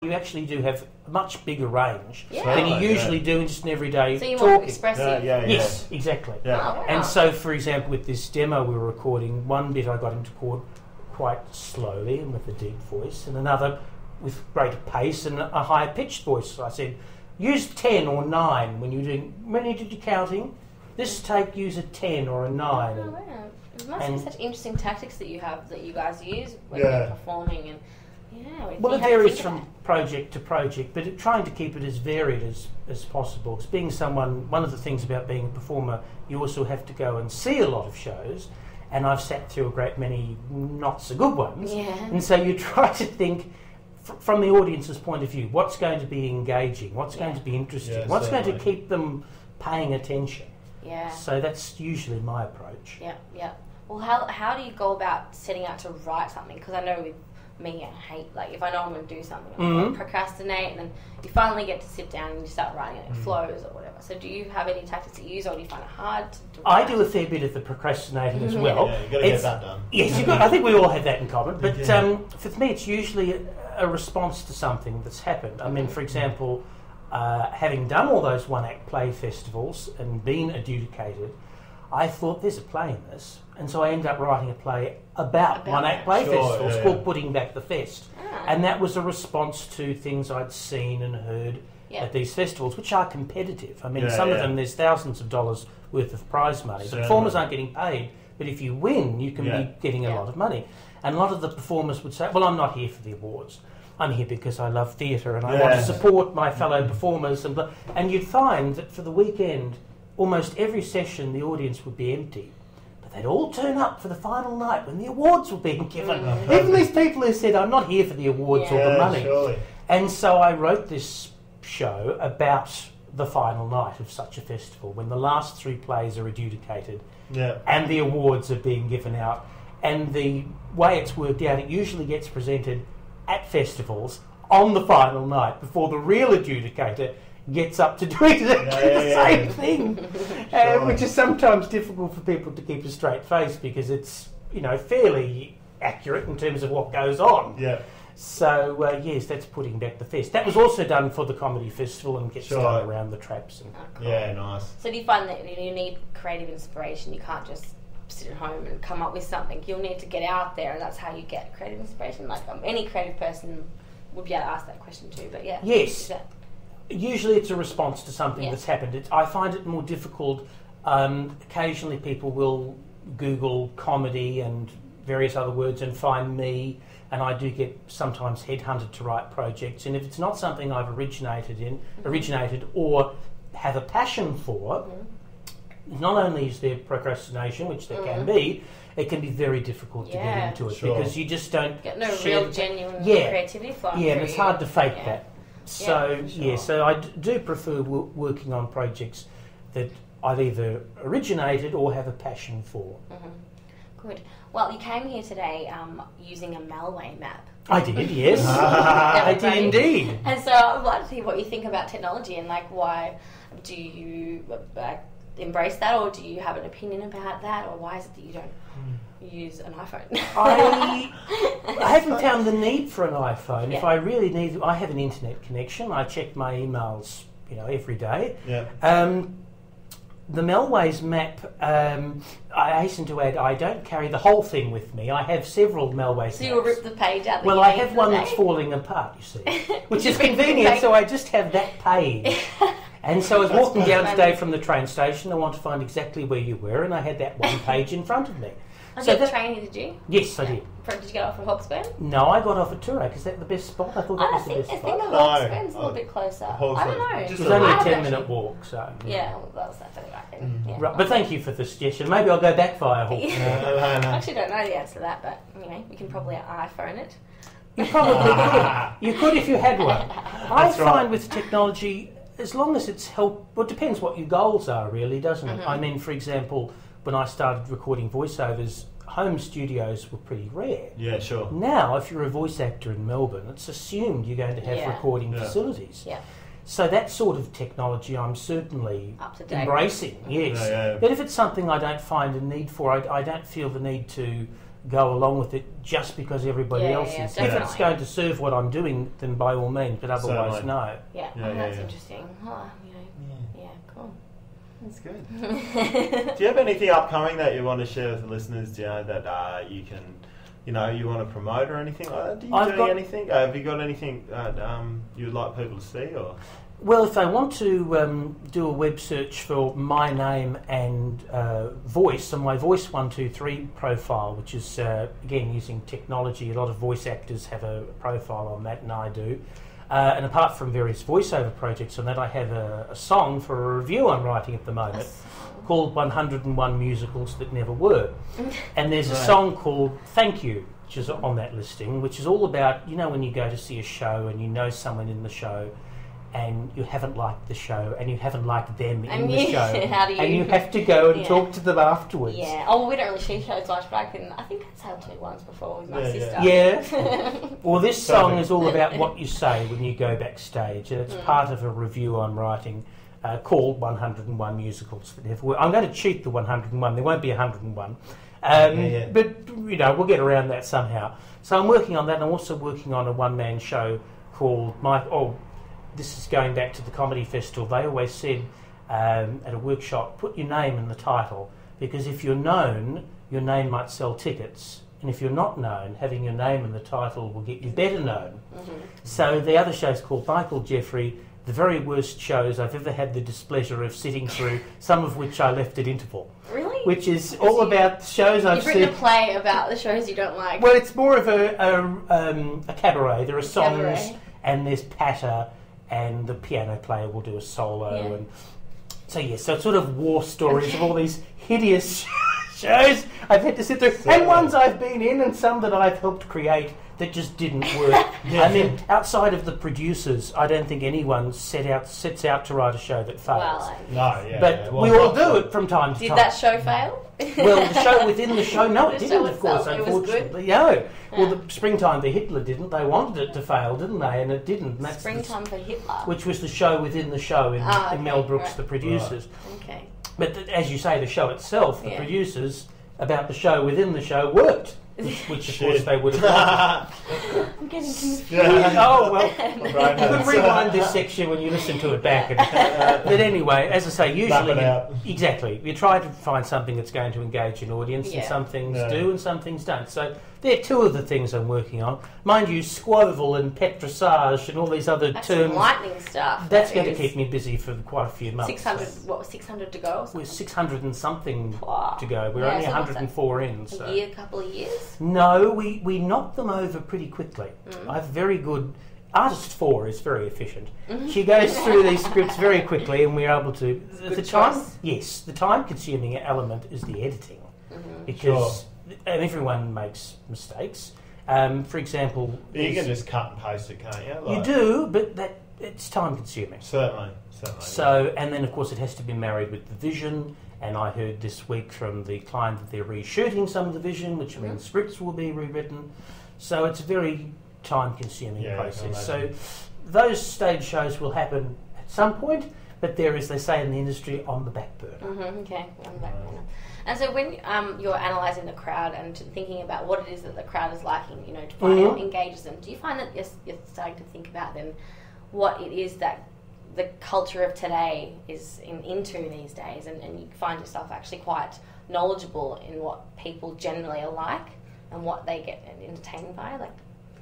You actually do have a much bigger range Yeah. than you usually do in just an everyday So you're talking. more expressive. Yes, exactly. Oh, wow. And so, for example, with this demo we were recording, one bit I got him to record quite slowly and with a deep voice, and another with greater pace and a higher pitched voice. So I said, use 10 or 9 when you did your counting. This take, use a 10 or a 9. Oh, wow. It must be such interesting tactics that you have, that you guys use when you're performing. And well, it varies from project to project, but trying to keep it as varied as possible. Because being one of the things about being a performer, you also have to go and see a lot of shows, and I've sat through a great many not so good ones. Yeah. And so you try to think from the audience's point of view, what's going to be engaging, what's going to be interesting, what's going to keep them paying attention. Yeah. So that's usually my approach. Yeah, yeah. Well, how do you go about setting out to write something? Because I know with me, I hate, like, if I know I'm going to do something, I procrastinate, and then you finally get to sit down and you start writing it, it flows or whatever. So do you have any tactics that you use, or do you find it hard to I do a fair bit of the procrastinating as well. Yeah, you've got to get that done. Yes, I think we all have that in common. But for me, it's usually a response to something that's happened. I mean, for example, having done all those one-act play festivals and been adjudicated, I thought there's a play in this, and so I ended up writing a play about one-act play festivals called Putting Back the Fest. And that was a response to things I'd seen and heard at these festivals, which are competitive. I mean, some of them, there's thousands of dollars worth of prize money. The performers aren't getting paid, but if you win, you can be getting a lot of money. And a lot of the performers would say, well, I'm not here for the awards. I'm here because I love theatre and I want to support my fellow performers. And you'd find that for the weekend, almost every session the audience would be empty. But they'd all turn up for the final night when the awards were being given. Even these people who said, I'm not here for the awards or the money. Surely. And so I wrote this show about the final night of such a festival, when the last 3 plays are adjudicated and the awards are being given out. And the way it's worked out, it usually gets presented at festivals on the final night before the real adjudicator gets up to do exactly the same thing, which is sometimes difficult for people to keep a straight face, because it's fairly accurate in terms of what goes on. Yeah. So yes, that's Putting Back the Fest. That was also done for the comedy festival and gets done around the traps. And cool. Yeah, nice. So do you find that you need creative inspiration? You can't just sit at home and come up with something. You'll need to get out there, and that's how you get creative inspiration. Like any creative person would be able to ask that question too. But yes. Usually it's a response to something that's happened. I find it more difficult. Occasionally people will Google comedy and various other words and find me, and I do get sometimes headhunted to write projects. And if it's not something I've originated or have a passion for, not only is there procrastination, which there can be, it can be very difficult to get into it because you just don't get no real genuine creativity flowing through and it's hard to fake that. So so I do prefer working on projects that I've either originated or have a passion for. Good. Well, you came here today using a Melway map. I did, yes. I did indeed. And so I'd like to hear what you think about technology, and like, why do you embrace that, or do you have an opinion about that, or why is it that you don't use an iPhone? I haven't found the need for an iPhone. If I really need, I have an internet connection. I check my emails, every day. The Melways map, I hasten to add, I don't carry the whole thing with me. I have several Melways maps. So you'll rip the page out. Well, I have one that's falling apart, you see, which is convenient, so I just have that page. And so I was walking down today from the train station. I wanted to find exactly where you were, and I had that one page in front of me. So the train, did you? Yes, I did. Did you get off at Hawkesburn? No, I got off at Toorak. Is that the best spot? I thought that was the best spot. I think Hawkesburn's a little bit closer. I don't know. It's only a 10-minute walk, so... Yeah, well, that's definitely right then. Right, but thank you for the suggestion. Maybe I'll go back via Hawkesburn. I actually don't know the answer to that, but anyway, we can probably iPhone it. You probably could. You could if you had one. I find with technology, as long as it's well, it depends what your goals are, really, doesn't it? I mean, for example, when I started recording voiceovers, home studios were pretty rare. Yeah, sure. Now, if you're a voice actor in Melbourne, it's assumed you're going to have recording facilities. Yeah. So that sort of technology I'm certainly embracing, yes. Yeah. But if it's something I don't find a need for, I don't feel the need to go along with it just because everybody else is. Definitely. If it's going to serve what I'm doing, then by all means, but otherwise, no. Yeah, that's interesting. Oh, yeah, cool. That's good. Do you have anything upcoming that you want to share with the listeners, that you can, you want to promote or anything like that? Do you do anything? Have you got anything that you'd like people to see? Or? Well, if they want to do a web search for my name and voice, and my Voice 123 profile, which is, again, using technology, a lot of voice actors have a profile on that, and I do. And apart from various voiceover projects on that, I have a song for a review I'm writing at the moment called 101 Musicals That Never Were. And there's a song called Thank You, which is on that listing, which is all about, when you go to see a show and you know someone in the show and you haven't liked the show and you haven't liked them in the show. And you have to go and talk to them afterwards. Yeah. Oh, we don't really see shows much, but I think I sailed to it once before with my sister. Yeah. Well, this song is all about what you say when you go backstage, and it's part of a review I'm writing called 101 Musicals That Never Were. I'm going to cheat the 101. There won't be 101. But, we'll get around that somehow. So I'm working on that. I'm also working on a one-man show called this is going back to the comedy festival. They always said at a workshop, put your name in the title, because if you're known, your name might sell tickets. And if you're not known, having your name in the title will get you better known. So the other show's called Michael Jeffery, the very worst shows I've ever had the displeasure of sitting through, some of which I left at interval. Really? Which is all about shows I've seen. You've written a play about the shows you don't like. Well, it's more of a cabaret. There are songs and there's patter, and the piano player will do a solo, and so so it's sort of war stories of all these hideous shows I've had to sit through, and ones I've been in, and some that I've helped create that just didn't work. I mean, outside of the producers, I don't think anyone sets out to write a show that fails. But we all do it from time to time. Did that show fail? Well, the show within the show, no, it didn't, of course, itself, unfortunately. No. Well, the Springtime for Hitler didn't. They wanted it to fail, didn't they? And it didn't. And that's Springtime for Hitler? Which was the show within the show in Mel Brooks, the producers. Okay. But as you say, the show itself, the producers, about the show within the show worked. Which of course they would have wanted. I'm getting confused. Oh, well, you can rewind this section when you listen to it back. But anyway, as I say, usually... Exactly. You try to find something that's going to engage an audience, and some things do and some things don't. So they're two of the things I'm working on. Mind you, Squoval and Petrissage and all these other terms... lightning stuff. That's going to keep me busy for quite a few months. 600 to go? We're 600 and something to go. We're only 104 in. So. A couple of years? No, we knocked them over pretty quickly. I have very good... Artist 4 is very efficient. She goes through these scripts very quickly, and we're able to... The time-consuming element is the editing. Because everyone makes mistakes. For example... You can just cut and paste it, can't you? You do, but it's time-consuming. Certainly. So, and then, of course, it has to be married with the vision. And I heard this week from the client that they're reshooting some of the vision, which means scripts will be rewritten. So it's a very time-consuming process. So those stage shows will happen at some point, but they're, as they say in the industry, on the back burner. Okay, on the back burner. And so when you're analysing the crowd and thinking about what it is that the crowd is liking, to find what engages them, do you find that you're starting to think about then what it is that the culture of today is into these days, and you find yourself actually quite knowledgeable in what people generally are like and what they get entertained by?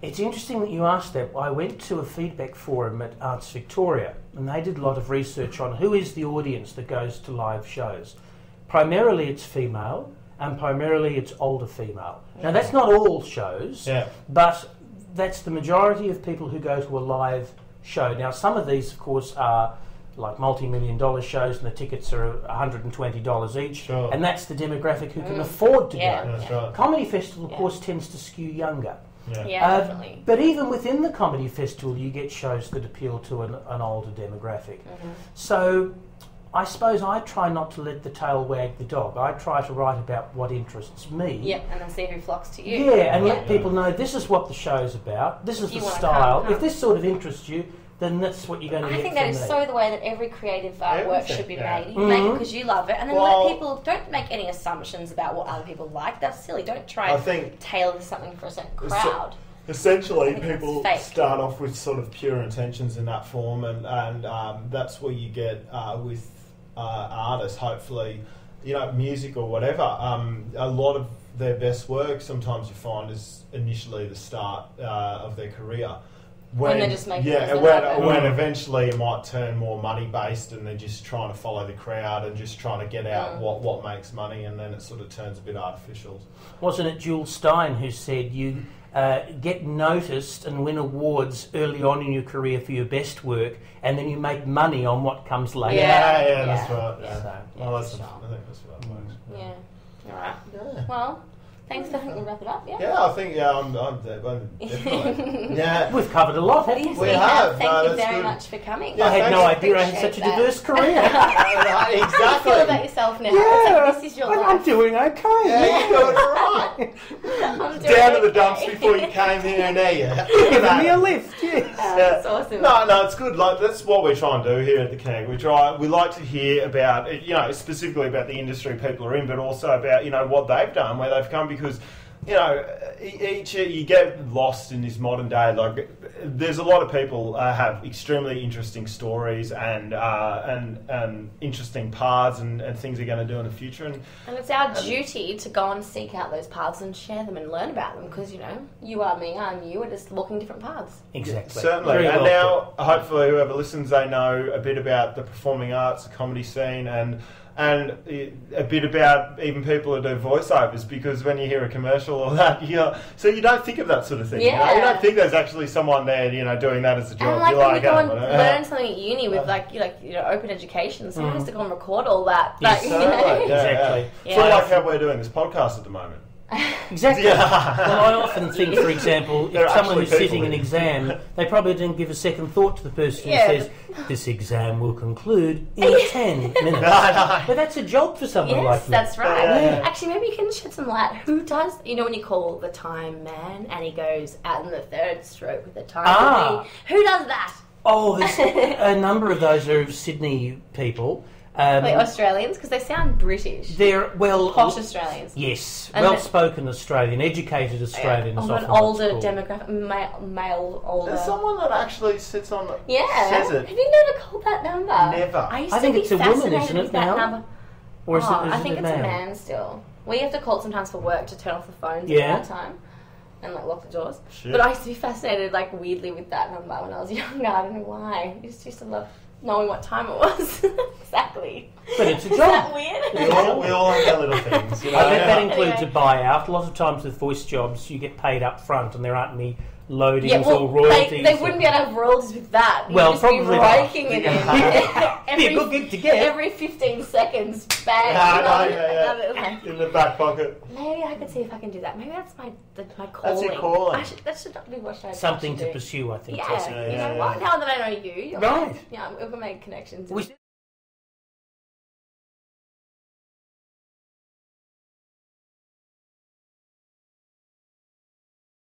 It's interesting that you asked that. I went to a feedback forum at Arts Victoria, and they did a lot of research on who is the audience that goes to live shows. Primarily it's female, and primarily it's older female. Now that's not all shows, but that's the majority of people who go to a live show. Now some of these, of course, are like multi-million-dollar shows, and the tickets are $120 each, and that's the demographic who can afford to go. That's right. Comedy Festival, of course, tends to skew younger. Definitely. But even within the Comedy Festival, you get shows that appeal to an older demographic. So I suppose I try not to let the tail wag the dog. I try to write about what interests me. And then see who flocks to you. And let people know this is what the show's about, this is the style. If this sort of interests you, then that's what you're going to get. I think that is so the way that every creative work should be made. You make it because you love it, and then let people. Don't make any assumptions about what other people like. That's silly. Don't try and tailor something for a certain crowd. Essentially, people start off with sort of pure intentions in that form, and that's where you get with artists. Hopefully, music or whatever. A lot of their best work, sometimes you find, is initially the start of their career. When they just make when eventually it might turn more money based, and they're just trying to follow the crowd and just trying to get out what makes money, and then it sort of turns a bit artificial. Wasn't it Jules Stein who said you get noticed and win awards early on in your career for your best work, and then you make money on what comes later? Yeah, that's right. Yeah. So, I think that's what it works. Yeah. All right. Yeah. Well. Thanks, I think we'll wrap it up, yeah? Yeah, I think, I'm definitely. Yeah. We've covered a lot, haven't we? We have. Thank you very much for coming. I had no idea I had such a diverse career. Exactly. How do you feel about yourself now? Yeah. It's like, this is your life. I'm doing okay. Yeah, you're doing right. Down to the dumps before you came here, and there you Giving me a lift, yes. That's awesome. No, it's good. Like, that's what we're trying to do here at the Connect. We like to hear about, specifically about the industry people are in, but also about, what they've done, where they've come, because you get lost in this modern day. Like, there's a lot of people have extremely interesting stories and interesting paths and things they're going to do in the future. And it's our duty to go and seek out those paths and share them and learn about them, because you are me, I'm you. We're just walking different paths. Exactly. Certainly. Very and well now, hopefully, whoever listens, they know a bit about the performing arts, the comedy scene, and a bit about even people who do voiceovers, because when you hear a commercial or that, so you don't think of that sort of thing. Yeah. You don't think there's actually someone there, doing that as a job. And when you go and learn something at uni with open education, someone has to go and record all that. Yes, exactly. It's like how we're doing this podcast at the moment. Exactly. Yeah. Well, I often think, for example, if someone who's sitting an exam, they probably didn't give a second thought to the person who says, this exam will conclude in 10 minutes. But that's a job for someone like me. Yes, that's right. Yeah. Actually, maybe you can shed some light. Who does, when you call the time man and he goes out in the third stroke with the time who does that? Oh, there's a number of those are Sydney people. Australians, because they sound British. They're posh Australians. Yes, well-spoken Australian, educated Australians. Of an older demographic, male older. There's someone that actually sits on says it. Have you never called that number? Never. I think it's a woman, isn't it now? Number. Or is it I think a it's a man still. We have to call it sometimes for work to turn off the phones at that time and lock the doors. Shit. But I used to be fascinated weirdly with that number when I was younger. I don't know why. I just used to love knowing what time it was. Exactly. But it's a job. Is that weird? We all have our little things. I bet that includes a buyout. A lot of times with voice jobs, you get paid up front and there aren't any loadings or royalties. They wouldn't be able to have royalties with that. You'd just probably be raking it in. Be a good gig to get. Every 15 seconds, bang. In the back pocket. Maybe I could see if I can do that. Maybe that's my calling. That's your calling. That should be what I Something to pursue, I think. Yeah. You know what? Now that I know you, right. Yeah, we can make connections.